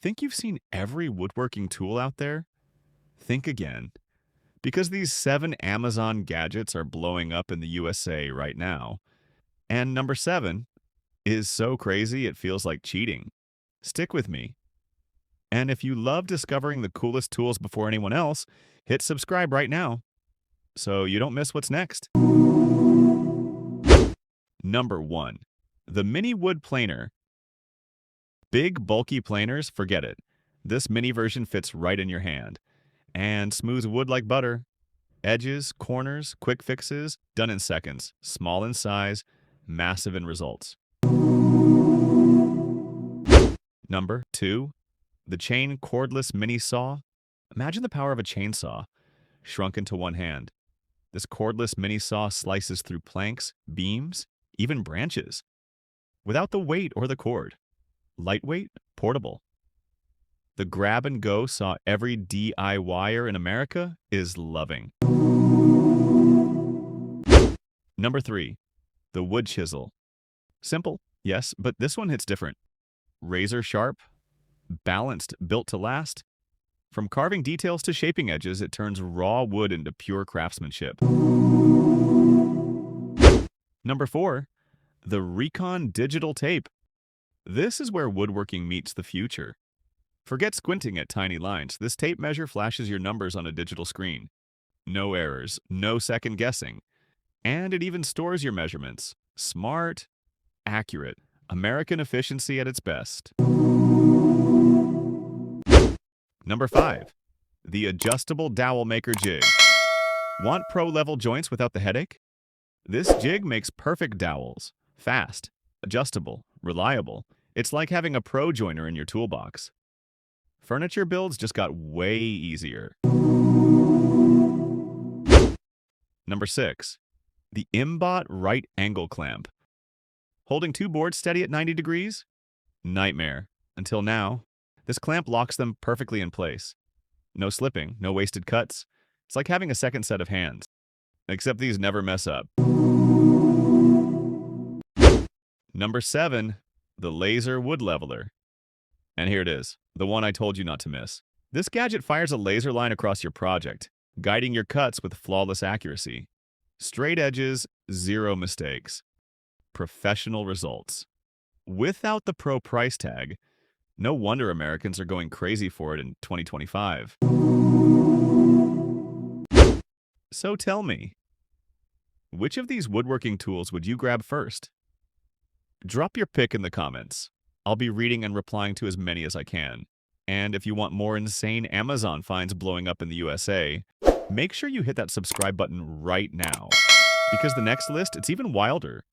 Think you've seen every woodworking tool out there? Think again. Because these 7 Amazon gadgets are blowing up in the USA right now. And number 7 is so crazy it feels like cheating. Stick with me. And if you love discovering the coolest tools before anyone else, hit subscribe right now so you don't miss what's next. Number 1. The Mini Wood Planer. Big, bulky planers, forget it. This mini version fits right in your hand. And smooths wood like butter. Edges, corners, quick fixes, done in seconds. Small in size, massive in results. Number 2. The Chain Cordless Mini Saw. Imagine the power of a chainsaw, shrunk into one hand. This cordless mini saw slices through planks, beams, even branches, without the weight or the cord. Lightweight, portable. The grab-and-go saw every DIYer in America is loving. Number 3. The Wood Chisel. Simple, yes, but this one hits different. Razor sharp, balanced, built to last. From carving details to shaping edges, it turns raw wood into pure craftsmanship. Number 4. The Reekon Digital Tape. This is where woodworking meets the future. Forget squinting at tiny lines. This tape measure flashes your numbers on a digital screen. No errors, no second guessing. And it even stores your measurements. Smart, accurate, American efficiency at its best. Number 5. The Adjustable Dowel Maker Jig. Want pro-level joints without the headache? This jig makes perfect dowels. Fast, adjustable, reliable. It's like having a pro joiner in your toolbox. Furniture builds just got way easier. Number 6. The Imbot Right Angle Clamp. Holding 2 boards steady at 90 degrees? Nightmare. Until now. This clamp locks them perfectly in place. No slipping, no wasted cuts. It's like having a second set of hands. Except these never mess up. Number 7. The Laser Wood Leveler. And here it is, the one I told you not to miss. This gadget fires a laser line across your project, guiding your cuts with flawless accuracy. Straight edges, 0 mistakes. Professional results. Without the pro price tag, no wonder Americans are going crazy for it in 2025. So tell me, which of these woodworking tools would you grab first? Drop your pick in the comments. I'll be reading and replying to as many as I can. And if you want more insane Amazon finds blowing up in the USA, make sure you hit that subscribe button right now. Because the next list, it's even wilder.